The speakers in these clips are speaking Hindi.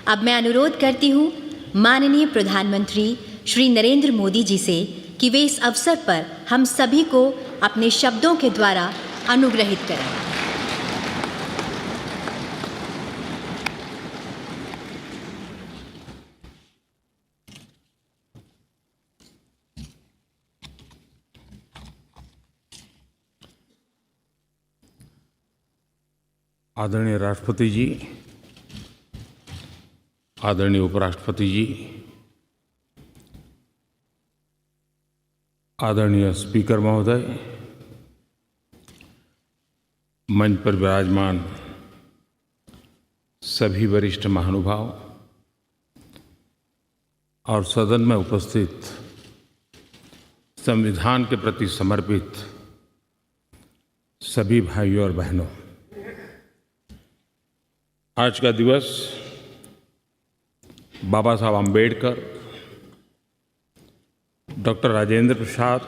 अब मैं अनुरोध करती हूँ माननीय प्रधानमंत्री श्री नरेंद्र मोदी जी से कि वे इस अवसर पर हम सभी को अपने शब्दों के द्वारा अनुग्रहित करें। आदरणीय राष्ट्रपति जी, आदरणीय उपराष्ट्रपति जी, आदरणीय स्पीकर महोदय, मंच पर विराजमान सभी वरिष्ठ महानुभाव और सदन में उपस्थित संविधान के प्रति समर्पित सभी भाइयों और बहनों, आज का दिवस बाबा साहब आम्बेडकर, डॉक्टर राजेंद्र प्रसाद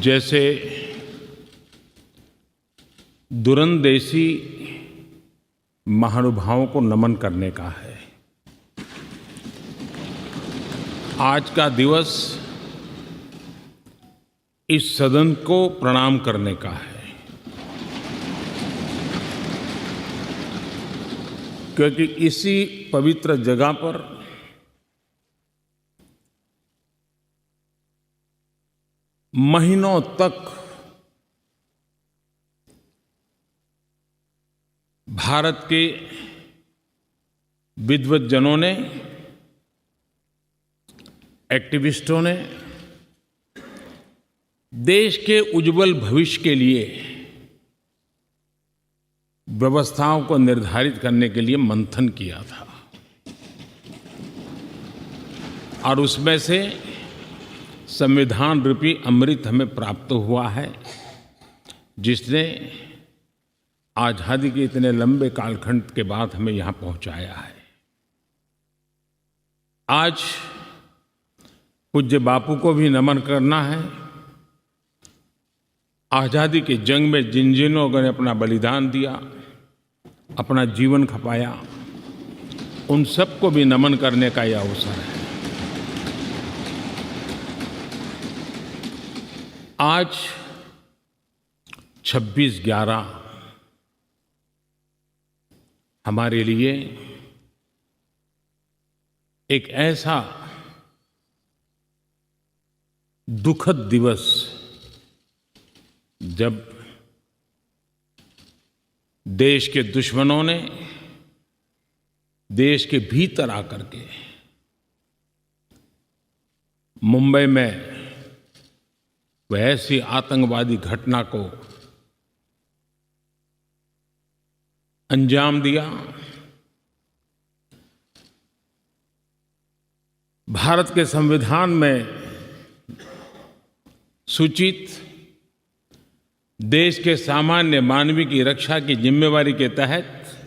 जैसे दूरंदेशी महानुभावों को नमन करने का है। आज का दिवस इस सदन को प्रणाम करने का है, क्योंकि इसी पवित्र जगह पर महीनों तक भारत के विद्वज्जनों ने, एक्टिविस्टों ने देश के उज्जवल भविष्य के लिए व्यवस्थाओं को निर्धारित करने के लिए मंथन किया था और उसमें से संविधान रूपी अमृत हमें प्राप्त हुआ है, जिसने आज़ादी के इतने लंबे कालखंड के बाद हमें यहाँ पहुँचाया है। आज पूज्य बापू को भी नमन करना है। आज़ादी की जंग में जिन जिन लोगों ने अपना बलिदान दिया, अपना जीवन खपाया, उन सबको भी नमन करने का यह अवसर है। आज 26/11 हमारे लिए एक ऐसा दुखद दिवस, जब देश के दुश्मनों ने देश के भीतर आकर के मुंबई में वह ऐसी आतंकवादी घटना को अंजाम दिया। भारत के संविधान में सूचित देश के सामान्य मानवी की रक्षा की जिम्मेवारी के तहत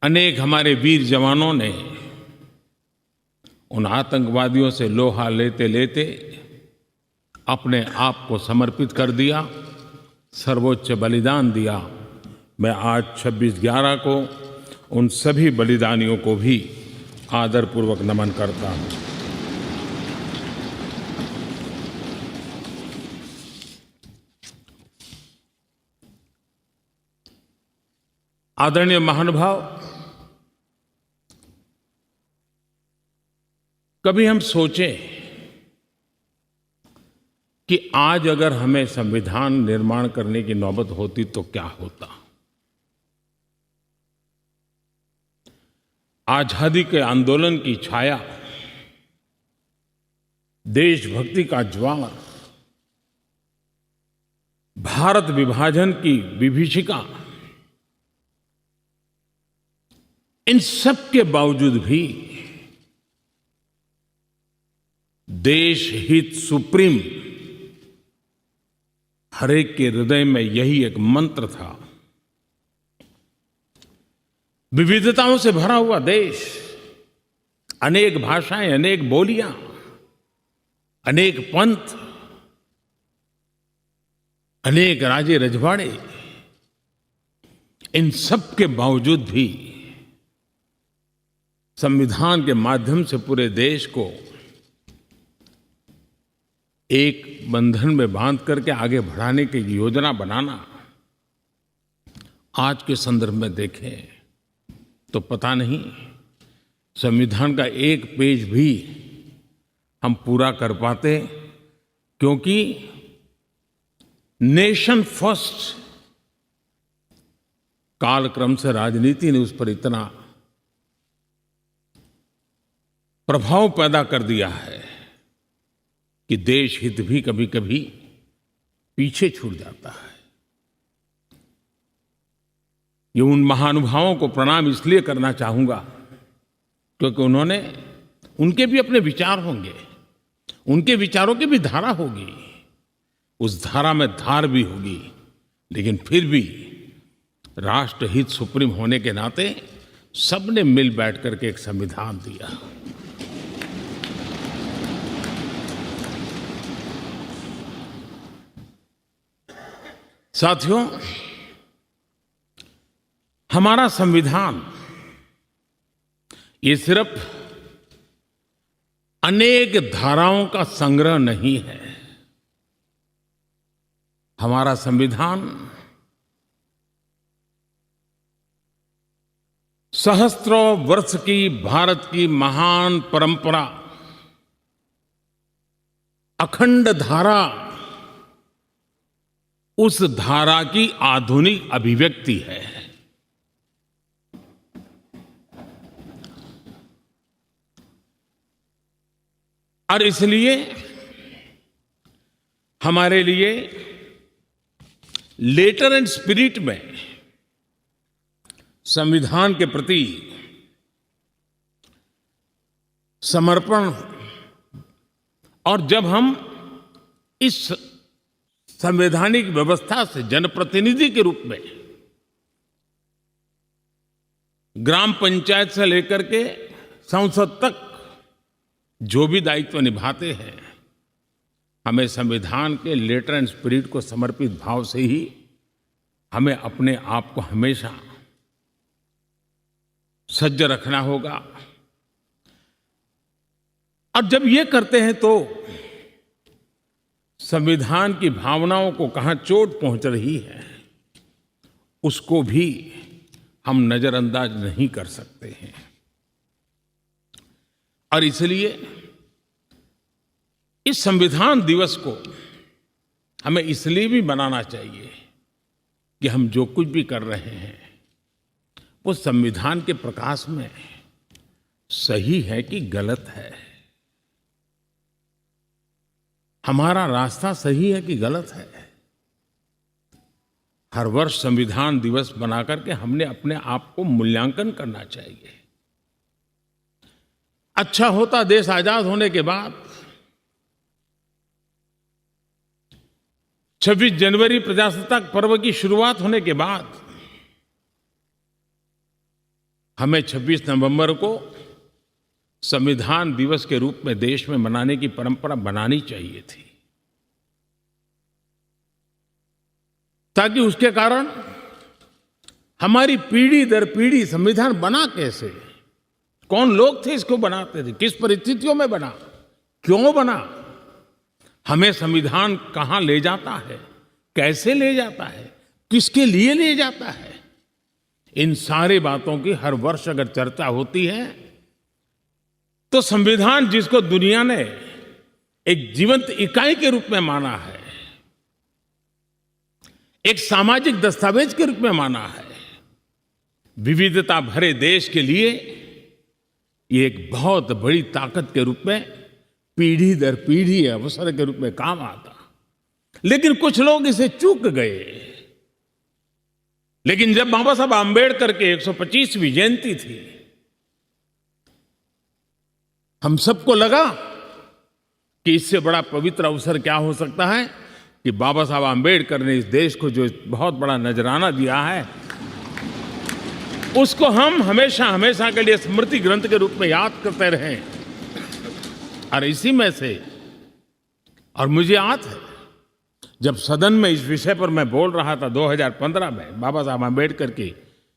अनेक हमारे वीर जवानों ने उन आतंकवादियों से लोहा लेते लेते अपने आप को समर्पित कर दिया, सर्वोच्च बलिदान दिया। मैं आज 26/11 को उन सभी बलिदानियों को भी आदरपूर्वक नमन करता हूँ। आदरणीय महानुभाव, कभी हम सोचें कि आज अगर हमें संविधान निर्माण करने की नौबत होती तो क्या होता। आजादी के आंदोलन की छाया, देशभक्ति का ज्वार, भारत विभाजन की विभीषिका, इन सब के बावजूद भी देश हित सुप्रीम हर एक के हृदय में यही एक मंत्र था। विविधताओं से भरा हुआ देश, अनेक भाषाएं, अनेक बोलियां, अनेक पंथ, अनेक राजे रजवाड़े, इन सब के बावजूद भी संविधान के माध्यम से पूरे देश को एक बंधन में बांध करके आगे बढ़ाने की योजना बनाना, आज के संदर्भ में देखें तो पता नहीं संविधान का एक पेज भी हम पूरा कर पाते, क्योंकि नेशन फर्स्ट कालक्रम से राजनीति ने उस पर इतना प्रभाव पैदा कर दिया है कि देश हित भी कभी कभी पीछे छूट जाता है। ये उन महानुभावों को प्रणाम इसलिए करना चाहूंगा क्योंकि उनके भी अपने विचार होंगे, उनके विचारों की भी धारा होगी, उस धारा में धार भी होगी, लेकिन फिर भी राष्ट्रहित सुप्रीम होने के नाते सबने मिल बैठ करके एक संविधान दिया। साथियों, हमारा संविधान ये सिर्फ अनेक धाराओं का संग्रह नहीं है। हमारा संविधान सहस्त्रों वर्ष की भारत की महान परंपरा, अखंड धारा, उस धारा की आधुनिक अभिव्यक्ति है। और इसलिए हमारे लिए लेटर एंड स्पिरिट में संविधान के प्रति समर्पण, और जब हम इस संवैधानिक व्यवस्था से जनप्रतिनिधि के रूप में ग्राम पंचायत से लेकर के संसद तक जो भी दायित्व निभाते हैं, हमें संविधान के लेटर एंड स्पिरिट को समर्पित भाव से ही हमें अपने आप को हमेशा सज्ज रखना होगा। और जब ये करते हैं तो संविधान की भावनाओं को कहां चोट पहुंच रही है उसको भी हम नजरअंदाज नहीं कर सकते हैं। और इसलिए इस संविधान दिवस को हमें इसलिए भी मनाना चाहिए कि हम जो कुछ भी कर रहे हैं वो संविधान के प्रकाश में सही है कि गलत है, हमारा रास्ता सही है कि गलत है। हर वर्ष संविधान दिवस बना करके हमने अपने आप को मूल्यांकन करना चाहिए। अच्छा होता देश आजाद होने के बाद 26 जनवरी प्रजासत्ताक पर्व की शुरुआत होने के बाद हमें 26 नवंबर को संविधान दिवस के रूप में देश में मनाने की परंपरा बनानी चाहिए थी, ताकि उसके कारण हमारी पीढ़ी दर पीढ़ी संविधान बना कैसे, कौन लोग थे इसको बनाते थे, किस परिस्थितियों में बना, क्यों बना, हमें संविधान कहां ले जाता है, कैसे ले जाता है, किसके लिए ले जाता है, इन सारी बातों की हर वर्ष अगर चर्चा होती है तो संविधान जिसको दुनिया ने एक जीवंत इकाई के रूप में माना है, एक सामाजिक दस्तावेज के रूप में माना है, विविधता भरे देश के लिए ये एक बहुत बड़ी ताकत के रूप में पीढ़ी दर पीढ़ी अवसर के रूप में काम आता। लेकिन कुछ लोग इसे चूक गए। लेकिन जब बाबा साहब आंबेडकर के 125वीं जयंती थी, हम सबको लगा कि इससे बड़ा पवित्र अवसर क्या हो सकता है कि बाबा साहब आंबेडकर ने इस देश को जो बहुत बड़ा नजराना दिया है उसको हम हमेशा हमेशा के लिए स्मृति ग्रंथ के रूप में याद करते रहें। और इसी में से, और मुझे याद है जब सदन में इस विषय पर मैं बोल रहा था 2015 में बाबा साहब आम्बेडकर की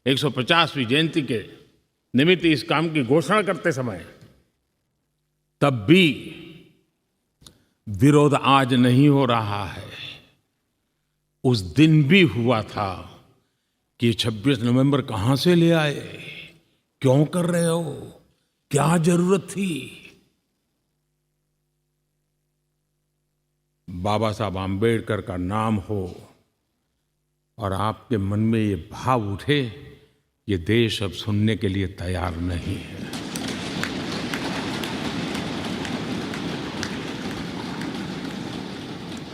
150वीं जयंती के निमित्त इस काम की घोषणा करते समय, तब भी विरोध आज नहीं हो रहा है, उस दिन भी हुआ था कि 26 नवंबर कहां से ले आए, क्यों कर रहे हो, क्या जरूरत थी। बाबा साहब आम्बेडकर का नाम हो और आपके मन में ये भाव उठे, ये देश अब सुनने के लिए तैयार नहीं है।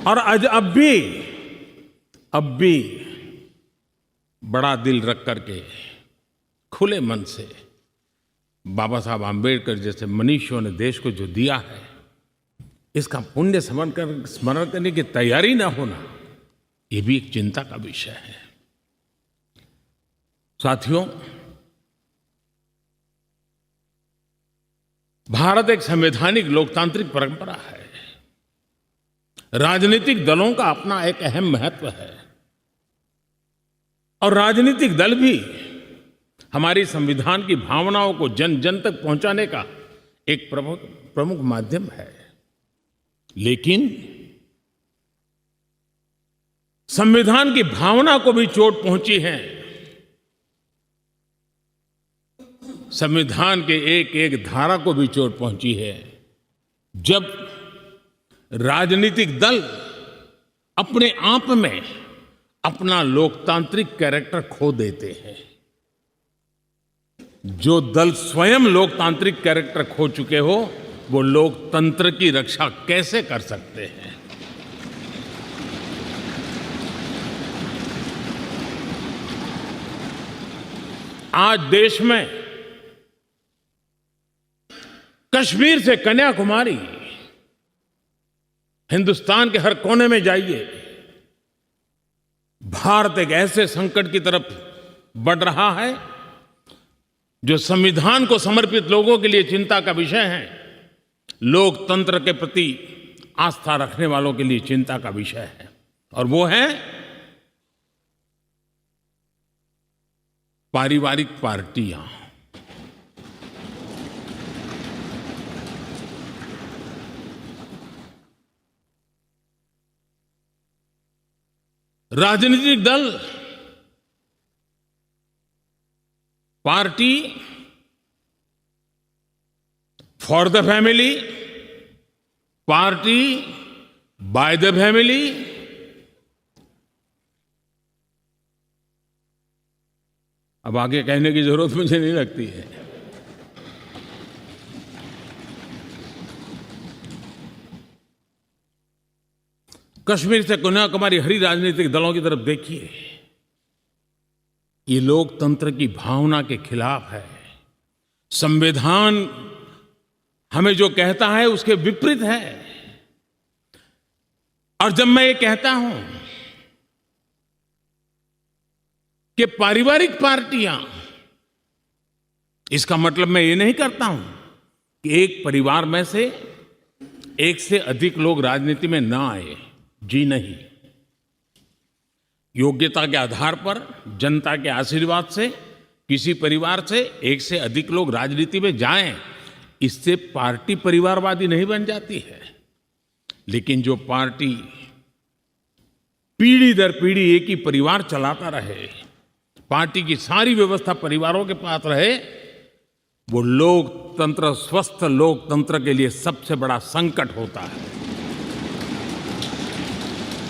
और आज अब भी बड़ा दिल रख करके खुले मन से बाबा साहब आम्बेडकर जैसे मनीषियों ने देश को जो दिया है, इसका पुण्य स्मरण करने की तैयारी न होना, ये भी एक चिंता का विषय है। साथियों, भारत एक संवैधानिक लोकतांत्रिक परंपरा है। राजनीतिक दलों का अपना एक अहम महत्व है और राजनीतिक दल भी हमारी संविधान की भावनाओं को जन जन तक पहुंचाने का एक प्रमुख माध्यम है। लेकिन संविधान की भावना को भी चोट पहुंची है। संविधान के एक एक धारा को भी चोट पहुंची है, जब राजनीतिक दल अपने आप में अपना लोकतांत्रिक कैरेक्टर खो देते हैं। जो दल स्वयं लोकतांत्रिक कैरेक्टर खो चुके हो, वो लोकतंत्र की रक्षा कैसे कर सकते हैं। आज देश में कश्मीर से कन्याकुमारी, हिंदुस्तान के हर कोने में जाइए, भारत एक ऐसे संकट की तरफ बढ़ रहा है जो संविधान को समर्पित लोगों के लिए चिंता का विषय है, लोकतंत्र के प्रति आस्था रखने वालों के लिए चिंता का विषय है, और वो है पारिवारिक पार्टियां। राजनीतिक दल, party for the family, party by the family, अब आगे कहने की जरूरत मुझे नहीं लगती है। कश्मीर से कन्याकुमारी हरी राजनीतिक दलों की तरफ देखिए, ये लोकतंत्र की भावना के खिलाफ है। संविधान हमें जो कहता है उसके विपरीत है। और जब मैं ये कहता हूं कि पारिवारिक पार्टियां, इसका मतलब मैं ये नहीं करता हूं कि एक परिवार में से एक से अधिक लोग राजनीति में ना आए। जी नहीं, योग्यता के आधार पर, जनता के आशीर्वाद से किसी परिवार से एक से अधिक लोग राजनीति में जाएं, इससे पार्टी परिवारवादी नहीं बन जाती है। लेकिन जो पार्टी पीढ़ी दर पीढ़ी एक ही परिवार चलाता रहे, पार्टी की सारी व्यवस्था परिवारों के पास रहे, वो लोकतंत्र, स्वस्थ लोकतंत्र के लिए सबसे बड़ा संकट होता है।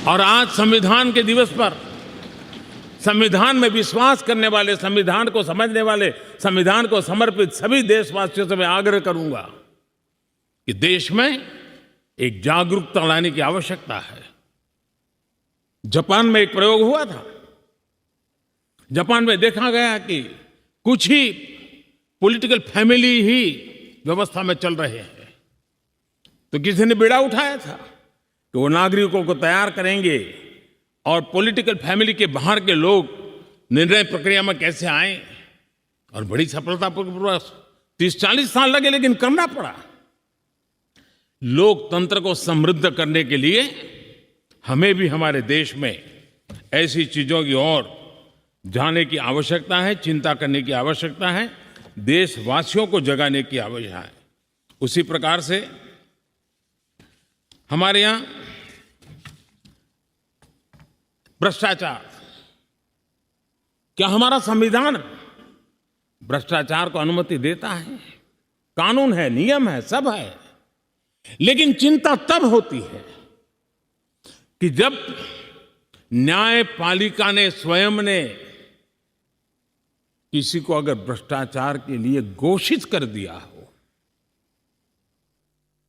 और आज संविधान के दिवस पर संविधान में विश्वास करने वाले, संविधान को समझने वाले, संविधान को समर्पित सभी देशवासियों से मैं आग्रह करूंगा कि देश में एक जागरूकता लाने की आवश्यकता है। जापान में एक प्रयोग हुआ था। जापान में देखा गया कि कुछ ही पॉलिटिकल फैमिली ही व्यवस्था में चल रहे हैं, तो किसी ने बीड़ा उठाया था कि वो नागरिकों को तैयार करेंगे और पॉलिटिकल फैमिली के बाहर के लोग निर्णय प्रक्रिया में कैसे आए। और बड़ी सफलतापूर्वक 30-40 साल लगे, लेकिन करना पड़ा। लोकतंत्र को समृद्ध करने के लिए हमें भी हमारे देश में ऐसी चीज़ों की ओर जाने की आवश्यकता है, चिंता करने की आवश्यकता है, देशवासियों को जगाने की आवश्यकता है। उसी प्रकार से हमारे यहाँ भ्रष्टाचार, क्या हमारा संविधान भ्रष्टाचार को अनुमति देता है? कानून है, नियम है, सब है, लेकिन चिंता तब होती है कि जब न्यायपालिका ने स्वयं ने किसी को अगर भ्रष्टाचार के लिए घोषित कर दिया हो,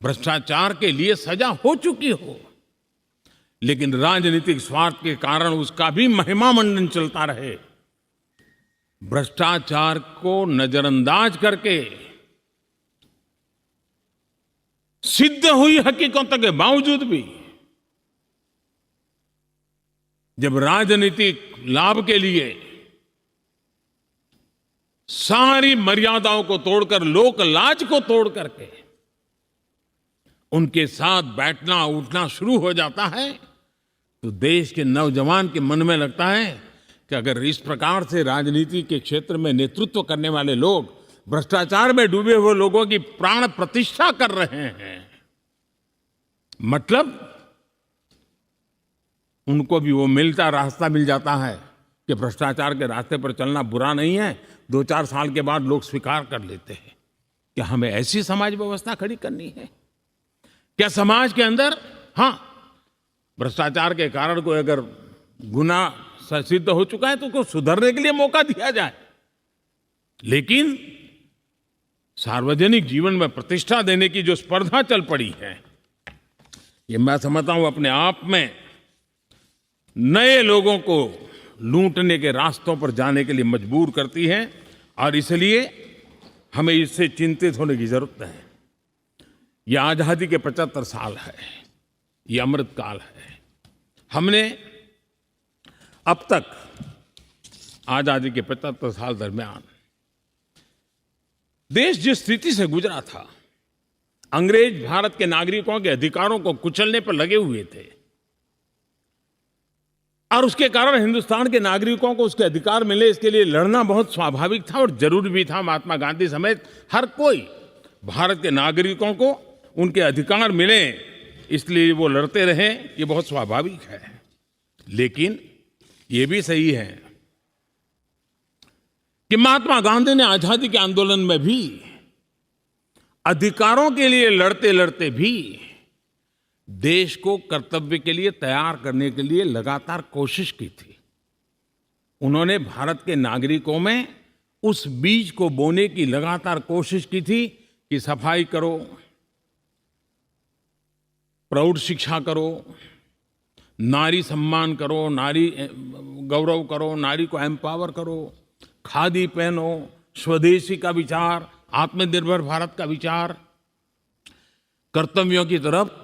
भ्रष्टाचार के लिए सजा हो चुकी हो, लेकिन राजनीतिक स्वार्थ के कारण उसका भी महिमा मंडन चलता रहे, भ्रष्टाचार को नजरअंदाज करके सिद्ध हुई हकीकतों के बावजूद भी जब राजनीतिक लाभ के लिए सारी मर्यादाओं को तोड़कर, लोक लाज को तोड़ करके उनके साथ बैठना उठना शुरू हो जाता है, तो देश के नौजवान के मन में लगता है कि अगर इस प्रकार से राजनीति के क्षेत्र में नेतृत्व करने वाले लोग भ्रष्टाचार में डूबे हुए लोगों की प्राण प्रतिष्ठा कर रहे हैं, मतलब उनको भी वो मिलता रास्ता मिल जाता है कि भ्रष्टाचार के रास्ते पर चलना बुरा नहीं है, 2-4 साल के बाद लोग स्वीकार कर लेते हैं। क्या हमें ऐसी समाज व्यवस्था खड़ी करनी है? क्या समाज के अंदर भ्रष्टाचार के कारण कोई अगर गुनाह सिद्ध हो चुका है तो उसको सुधरने के लिए मौका दिया जाए, लेकिन सार्वजनिक जीवन में प्रतिष्ठा देने की जो स्पर्धा चल पड़ी है, ये मैं समझता हूं अपने आप में नए लोगों को लूटने के रास्तों पर जाने के लिए मजबूर करती है, और इसलिए हमें इससे चिंतित होने की जरूरत है। ये आजादी के 75 साल है, ये अमृत काल है। हमने अब तक आजादी के 75 साल दरमियान देश जिस स्थिति से गुजरा था, अंग्रेज भारत के नागरिकों के अधिकारों को कुचलने पर लगे हुए थे, और उसके कारण हिंदुस्तान के नागरिकों को उसके अधिकार मिले, इसके लिए लड़ना बहुत स्वाभाविक था और जरूरी भी था। महात्मा गांधी समेत हर कोई भारत के नागरिकों को उनके अधिकार मिले, इसलिए वो लड़ते रहे, ये बहुत स्वाभाविक है। लेकिन ये भी सही है कि महात्मा गांधी ने आजादी के आंदोलन में भी अधिकारों के लिए लड़ते लड़ते भी देश को कर्तव्य के लिए तैयार करने के लिए लगातार कोशिश की थी। उन्होंने भारत के नागरिकों में उस बीज को बोने की लगातार कोशिश की थी कि सफाई करो, प्रौढ़ शिक्षा करो, नारी सम्मान करो, नारी गौरव करो, नारी को एम्पावर करो, खादी पहनो, स्वदेशी का विचार, आत्मनिर्भर भारत का विचार, कर्तव्यों की तरफ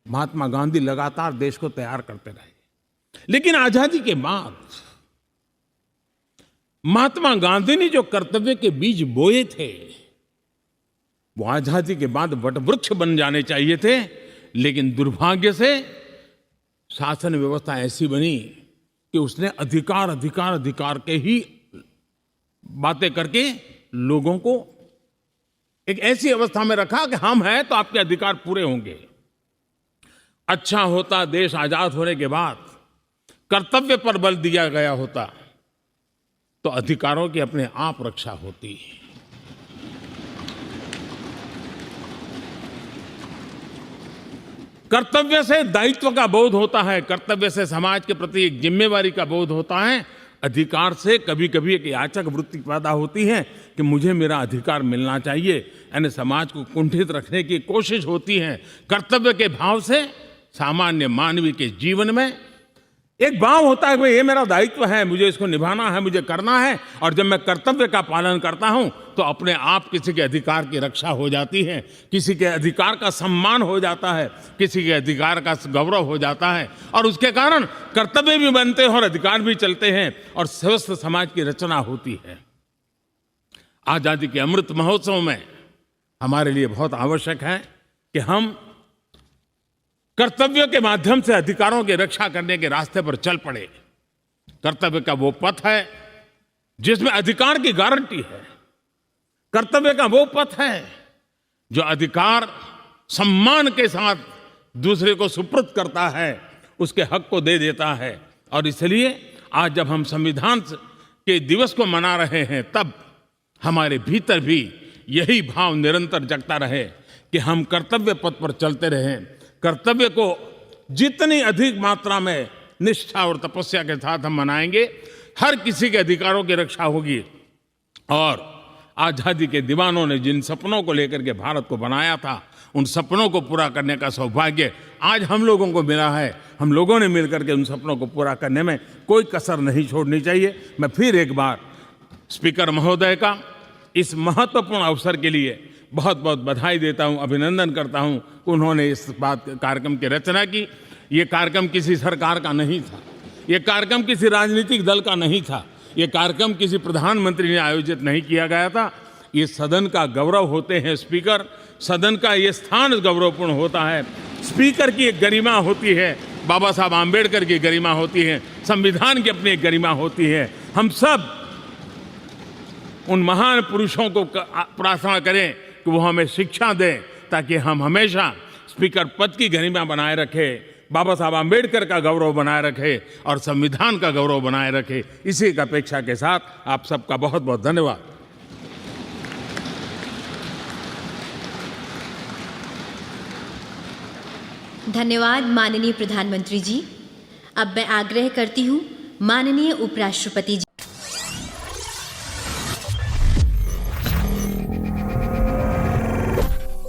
महात्मा गांधी लगातार देश को तैयार करते रहे। लेकिन आजादी के बाद महात्मा गांधी ने जो कर्तव्य के बीज बोए थे, वो आजादी के बाद वटवृक्ष बन जाने चाहिए थे, लेकिन दुर्भाग्य से शासन व्यवस्था ऐसी बनी कि उसने अधिकार अधिकार अधिकार के ही बातें करके लोगों को एक ऐसी अवस्था में रखा कि हम हैं तो आपके अधिकार पूरे होंगे। अच्छा होता देश आजाद होने के बाद कर्तव्य पर बल दिया गया होता तो अधिकारों की अपने आप रक्षा होती। कर्तव्य से दायित्व का बोध होता है, कर्तव्य से समाज के प्रति एक जिम्मेवारी का बोध होता है। अधिकार से कभी कभी एक याचक वृत्ति पैदा होती है कि मुझे मेरा अधिकार मिलना चाहिए, यानी समाज को कुंठित रखने की कोशिश होती है। कर्तव्य के भाव से सामान्य मानवीय के जीवन में एक भाव होता है कि ये मेरा दायित्व है, मुझे इसको निभाना है, मुझे करना है, और जब मैं कर्तव्य का पालन करता हूं तो अपने आप किसी के अधिकार की रक्षा हो जाती है, किसी के अधिकार का सम्मान हो जाता है, किसी के अधिकार का गौरव हो जाता है, और उसके कारण कर्तव्य भी बनते हैं और अधिकार भी चलते हैं और स्वस्थ समाज की रचना होती है। आजादी के अमृत महोत्सव में हमारे लिए बहुत आवश्यक है कि हम कर्तव्यों के माध्यम से अधिकारों की रक्षा करने के रास्ते पर चल पड़े। कर्तव्य का वो पथ है जिसमें अधिकार की गारंटी है। कर्तव्य का वो पथ है जो अधिकार सम्मान के साथ दूसरे को सुपुर्द करता है, उसके हक को दे देता है। और इसलिए आज जब हम संविधान के दिवस को मना रहे हैं, तब हमारे भीतर भी यही भाव निरंतर जगता रहे कि हम कर्तव्य पथ पर चलते रहें। कर्तव्य को जितनी अधिक मात्रा में निष्ठा और तपस्या के साथ हम मनाएंगे, हर किसी के अधिकारों की रक्षा होगी। और आज़ादी के दीवानों ने जिन सपनों को लेकर के भारत को बनाया था, उन सपनों को पूरा करने का सौभाग्य आज हम लोगों को मिला है। हम लोगों ने मिलकर के उन सपनों को पूरा करने में कोई कसर नहीं छोड़नी चाहिए। मैं फिर एक बार स्पीकर महोदय का इस महत्वपूर्ण अवसर के लिए बहुत बहुत बधाई देता हूं, अभिनंदन करता हूं। उन्होंने इस कार्यक्रम की रचना की। ये कार्यक्रम किसी सरकार का नहीं था, ये कार्यक्रम किसी राजनीतिक दल का नहीं था, ये कार्यक्रम किसी प्रधानमंत्री ने आयोजित नहीं किया गया था। ये सदन का गौरव होते हैं स्पीकर, सदन का ये स्थान गौरवपूर्ण होता है। स्पीकर की एक गरिमा होती है, बाबा साहब आम्बेडकर की गरिमा होती है, संविधान की अपनी एक गरिमा होती है। हम सब उन महान पुरुषों को प्रार्थना करें कि वो हमें शिक्षा दें, ताकि हम हमेशा स्पीकर पद की गरिमा बनाए रखें, बाबा साहब आम्बेडकर का गौरव बनाए रखें और संविधान का गौरव बनाए रखें। इसी की अपेक्षा के साथ आप सबका बहुत बहुत धन्यवाद। धन्यवाद माननीय प्रधानमंत्री जी। अब मैं आग्रह करती हूँ माननीय उपराष्ट्रपति जी